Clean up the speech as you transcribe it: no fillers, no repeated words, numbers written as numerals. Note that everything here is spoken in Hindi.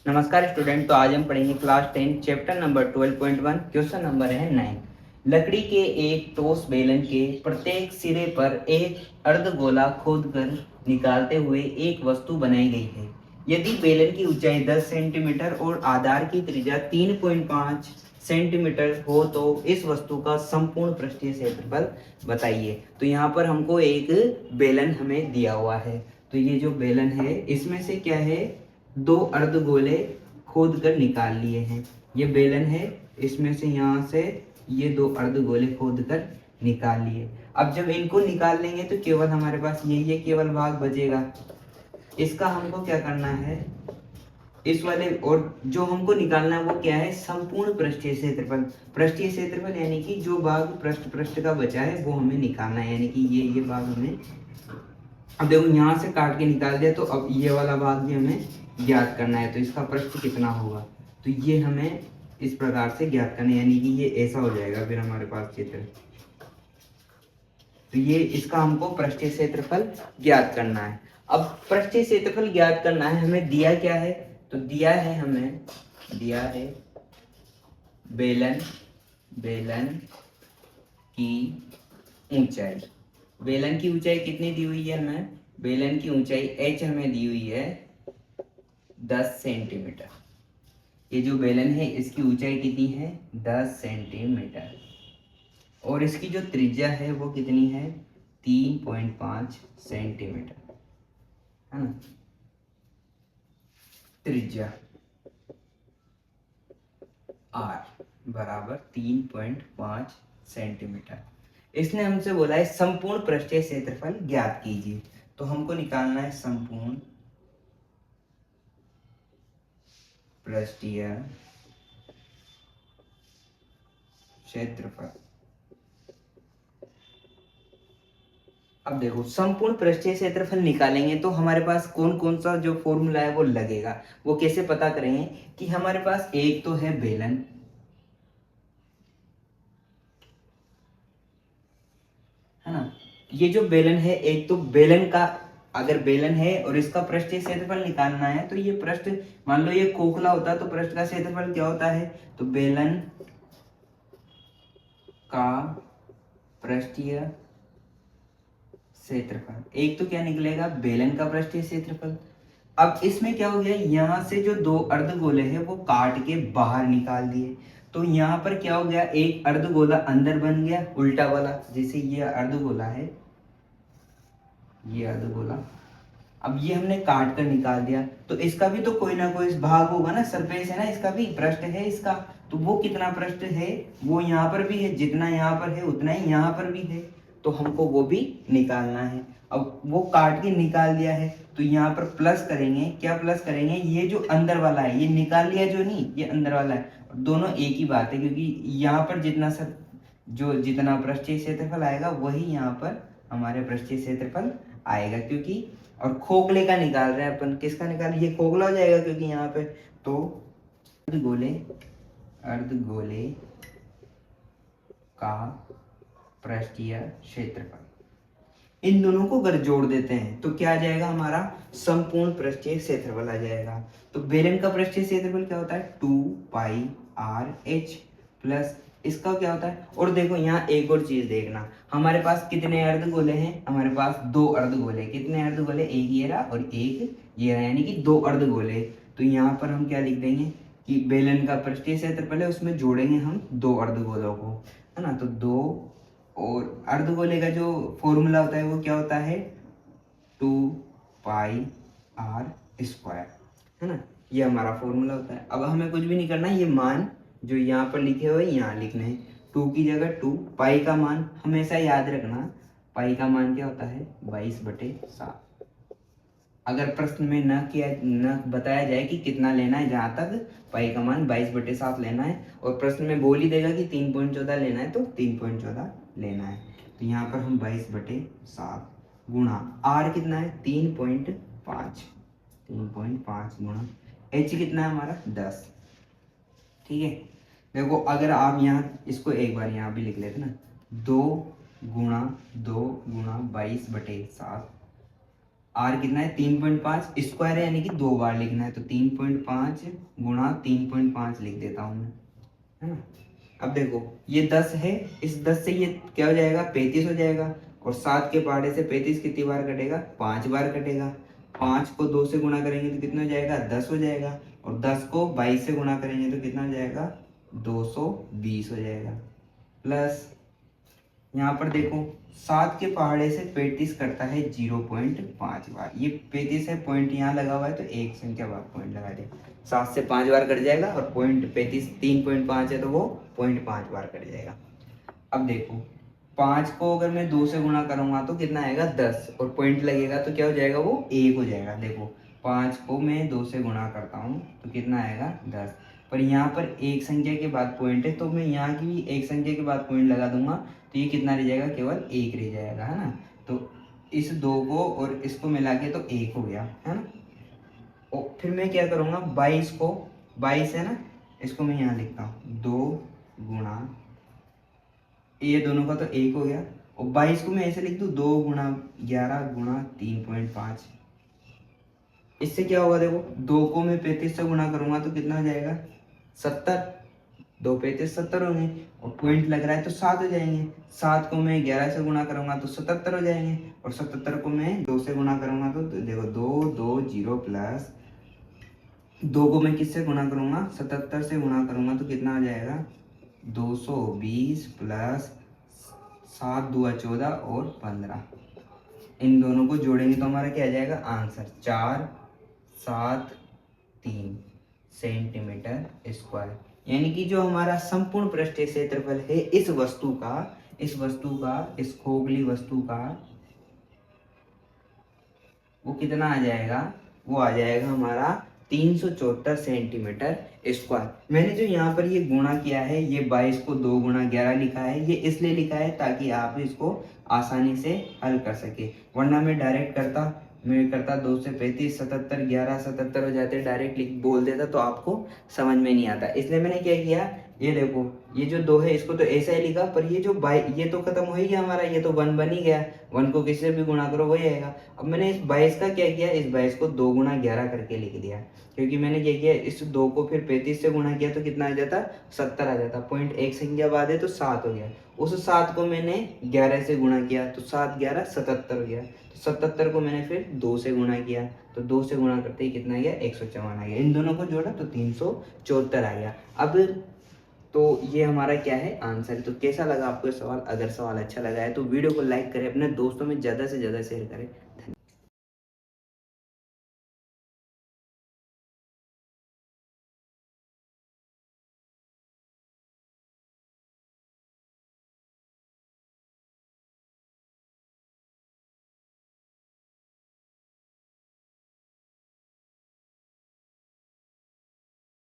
नमस्कार स्टूडेंट। तो आज हम पढ़ेंगे class 10 chapter number 12.1। Question number है 9। लकड़ी के एक ठोस बेलन के प्रत्येक सिरे पर एक अर्धगोला खोदकर निकालते हुए एक वस्तु बनाई गई है। यदि बेलन की ऊंचाई 10 सेंटीमीटर और आधार की त्रिज्या 3.5 सेंटीमीटर हो तो इस वस्तु का संपूर्ण पृष्ठीय क्षेत्रफल बताइए। तो यहाँ पर हमको एक बेलन हमें दिया हुआ है। तो ये जो बेलन है इसमें से क्या है, दो अर्धगोले खोद कर निकाल लिए हैं। ये बेलन है, इसमें से यहाँ से ये दो अर्धगोले खोद कर निकाल लिए। अब जब इनको निकाल लेंगे तो केवल हमारे पास ये केवल भाग बचेगा। इसका हमको क्या करना है, इस वाले, और जो हमको निकालना है वो क्या है, संपूर्ण पृष्ठीय क्षेत्रफल। पृष्ठीय क्षेत्रफल यानी कि जो भाग पृष्ठ का बचा है वो हमें निकालना है, यानी कि ये भाग हमें। अब देखो यहाँ से काट के निकाल दिया, तो अब ये वाला भाग भी हमें ज्ञात करना है। तो इसका पृष्ठ कितना होगा, तो ये हमें इस प्रकार से ज्ञात करना है, यानी कि ये ऐसा हो जाएगा फिर हमारे पास चित्र। तो ये इसका हमको पृष्ठीय क्षेत्रफल ज्ञात करना है। अब पृष्ठीय क्षेत्रफल ज्ञात करना है, हमें दिया क्या है, तो दिया है हमें, दिया है बेलन की ऊंचाई। बेलन की ऊंचाई कितनी दी हुई है हमें, बेलन की ऊंचाई h हमें दी हुई है 10 सेंटीमीटर। ये जो बेलन है इसकी ऊंचाई कितनी है, 10 सेंटीमीटर, और इसकी जो त्रिज्या है वो कितनी है, 3.5 सेंटीमीटर, है ना। त्रिज्या r बराबर 3.5 सेंटीमीटर। इसने हमसे बोला है संपूर्ण पृष्ठीय क्षेत्रफल ज्ञात कीजिए। तो हमको निकालना है संपूर्ण पृष्ठीय क्षेत्रफल। अब देखो, संपूर्ण पृष्ठीय क्षेत्रफल निकालेंगे तो हमारे पास कौन कौन सा जो फॉर्मूला है वो लगेगा। वो कैसे पता करेंगे कि हमारे पास एक तो है बेलन, है ना। ये जो बेलन है, एक तो बेलन का, अगर बेलन है और इसका पृष्ठीय क्षेत्रफल निकालना है तो ये पृष्ठ, मान लो ये खोखला होता तो पृष्ठ का क्षेत्रफल क्या होता है, तो बेलन का पृष्ठीय क्षेत्रफल। एक तो क्या निकलेगा, बेलन का पृष्ठीय क्षेत्रफल। अब इसमें क्या हो गया, यहाँ से जो दो अर्धगोले हैं वो काट के बाहर निकाल दिए। तो यहाँ पर क्या हो गया, एक अर्धगोला अंदर बन गया उल्टा वाला, जैसे ये अर्धगोला है, ये अर्धगोला। अब ये हमने काट कर निकाल दिया, तो इसका भी तो कोई ना कोई भाग होगा ना, सरफेस है ना, इसका भी पृष्ठ है इसका। तो वो कितना पृष्ठ है, वो यहाँ पर भी है, जितना यहाँ पर है उतना ही यहाँ पर भी है, तो हमको वो भी निकालना है। अब वो काट के निकाल दिया है तो यहाँ पर प्लस करेंगे, क्या प्लस करेंगे, ये जो अंदर वाला है ये निकाल लिया, जो नहीं ये अंदर वाला है, दोनों एक ही बात है, क्योंकि यहाँ पर जितना पृष्ठीय क्षेत्रफल आएगा वही यहाँ पर हमारे पृष्ठीय क्षेत्रफल आएगा। क्योंकि, और खोखले का निकाल रहे हैं अपन, किसका निकाल, ये खोखला हो जाएगा क्योंकि यहाँ पे, तो अर्धगोले का पृष्ठीय क्षेत्रफल, इन दोनों को अगर जोड़ देते हैं तो क्या आ जाएगा, हमारा संपूर्ण पृष्ठीय क्षेत्रफल आ जाएगा। तो बेलन का पृष्ठीय क्षेत्रफल क्या होता है, 2πr/h प्लस इसका क्या होता है। और देखो यहाँ एक और चीज देखना, हमारे पास कितने अर्धगोले हैं, हमारे पास दो अर्धगोले। कितने अर्धगोले, एक ये रहा और एक ये रहा, यानी कि दो अर्धगोले। तो यहाँ पर हम क्या लिख देंगे कि बेलन का पृष्ठीय क्षेत्रफल है, उसमें जोड़ेंगे हम दो अर्धगोलों को, है ना। तो दो, और अर्धगोले का जो फॉर्मूला होता है वो क्या होता है, 2πr², है ना। ये हमारा फॉर्मूला होता है। अब हमें कुछ भी नहीं करना, ये मान जो यहाँ पर लिखे हुए यहाँ लिखने हैं, 2 की जगह 2, पाई का मान हमेशा याद रखना, पाई का मान क्या होता है, 22/7। अगर प्रश्न में न बताया जाए कि कितना लेना है, जहाँ तक पाई का मान 22/7 लेना है, और प्रश्न में बोल ही देगा कि 3.14 लेना है तो 3.14 लेना है। तो यहाँ पर हम 22/7 गुणा r कितना है, 3.5 गुणा h कितना है हमारा, 10। ठीक है, देखो अगर आप यहाँ इसको एक बार यहाँ भी लिख लेते ना, 2 गुणा 22/7 आर कितना है 3.5, स्क्वायर है यानी कि 2 बार लिखना है, तो 3.5 गुणा 3.5 लिख देता हूँ मैं, है ना। अब देखो ये 10 है, इस 10 से ये क्या हो जाएगा 35 हो जाएगा, और 7 के पहाड़े से 35 कितनी बार कटेगा 5 बार कटेगा। 5 को 2 से गुणा करेंगे तो कितना हो जाएगा 10 हो जाएगा, और 10 को 22 से गुणा करेंगे तो कितना हो जाएगा 220 हो जाएगा। प्लस यहाँ पर देखो 7 के पहाड़े से 35 करता है 0.5 बार, ये 35 है, पॉइंट यहाँ लगा हुआ है तो एक संख्या बाद पॉइंट लगा दे, 7 से 5 बार कट जाएगा, और पॉइंट 35 3.5 है तो वो 0.5 बार कट जाएगा। अब देखो 5 को अगर मैं 2 से गुणा करूंगा तो कितना आएगा 10, और पॉइंट लगेगा तो क्या हो जाएगा वो 1 हो जाएगा। देखो 5 को मैं 2 से गुणा करता हूँ तो कितना आएगा 10, पर यहाँ पर एक संख्या के बाद पॉइंट है तो मैं यहाँ की एक संख्या के बाद पॉइंट लगा दूंगा तो ये कितना रह जाएगा केवल 1 रह जाएगा, है ना। तो इस 2 को और इसको मिला के तो 1 हो गया, है ना। और फिर मैं क्या करूँगा 22 को, 22 है ना, इसको मैं यहाँ लिखता हूँ 2 गुणा, ये दोनों का तो 1 हो गया, और 22 को मैं ऐसे लिख दूँ 2 गुणा 11 गुणा 3.5। इससे क्या होगा देखो 2 को मैं 35 से गुणा करूंगा तो कितना हो जाएगा 70, 2 35 70 होंगे, और पॉइंट लग रहा है तो 7 हो जाएंगे। 7 को मैं 11 से गुणा करूंगा तो 77 हो जाएंगे, और 77 को मैं 2 से गुणा करूंगा तो देखो 2 2 0 प्लस 2 को मैं किससे गुणा करूंगा 77 से गुणा करूंगा तो कितना हो जाएगा 220 प्लस 7 2 14 और 15, इन दोनों को जोड़ेंगे तो हमारा क्या आ जाएगा आंसर 473 सेंटीमीटर स्क्वायर, यानी कि जो हमारा संपूर्ण पृष्ठीय क्षेत्रफल है इस वस्तु का इस खोखली वस्तु का वो कितना आ जाएगा, वो आ जाएगा हमारा 374 सेंटीमीटर स्क्वायर। मैंने जो यहाँ पर ये गुणा किया है, ये 22 को 2 गुणा 11 लिखा है, ये इसलिए लिखा है ताकि आप इसको आसानी से हल कर सके, वरना मैं डायरेक्ट करता 2 से 35 77 11 77 हो जाते, डायरेक्ट लिख बोल देता तो आपको समझ में नहीं आता। इसलिए मैंने क्या किया, ये देखो ये जो 2 है इसको तो ऐसा ही लिखा, पर ये जो ये तो खत्म हो ही गया हमारा, ये तो 1 बन ही गया, 1 को किसी से भी गुणा करो वही आएगा। अब मैंने इस 22 का क्या किया, इस 22 को 2 गुणा 11 करके लिख दिया, क्योंकि मैंने क्या किया इस 2 को फिर 35 से गुणा किया तो कितना आ जाता 70 आ जाता, पॉइंट एक संख्या बाद है तो 7 हो गया, उस 7 को मैंने 11 से गुणा किया तो 7 11 77 हो गया, तो 77 को मैंने फिर 2 से गुणा किया तो 2 से गुणा करते ही कितना आ गया 154 आ गया, इन दोनों को जोड़ा तो 374 आ गया। अब तो ये हमारा क्या है आंसर। तो कैसा लगा आपको सवाल, अगर सवाल अच्छा लगा है तो वीडियो को लाइक करें, अपने दोस्तों में ज़्यादा से ज़्यादा शेयर करें।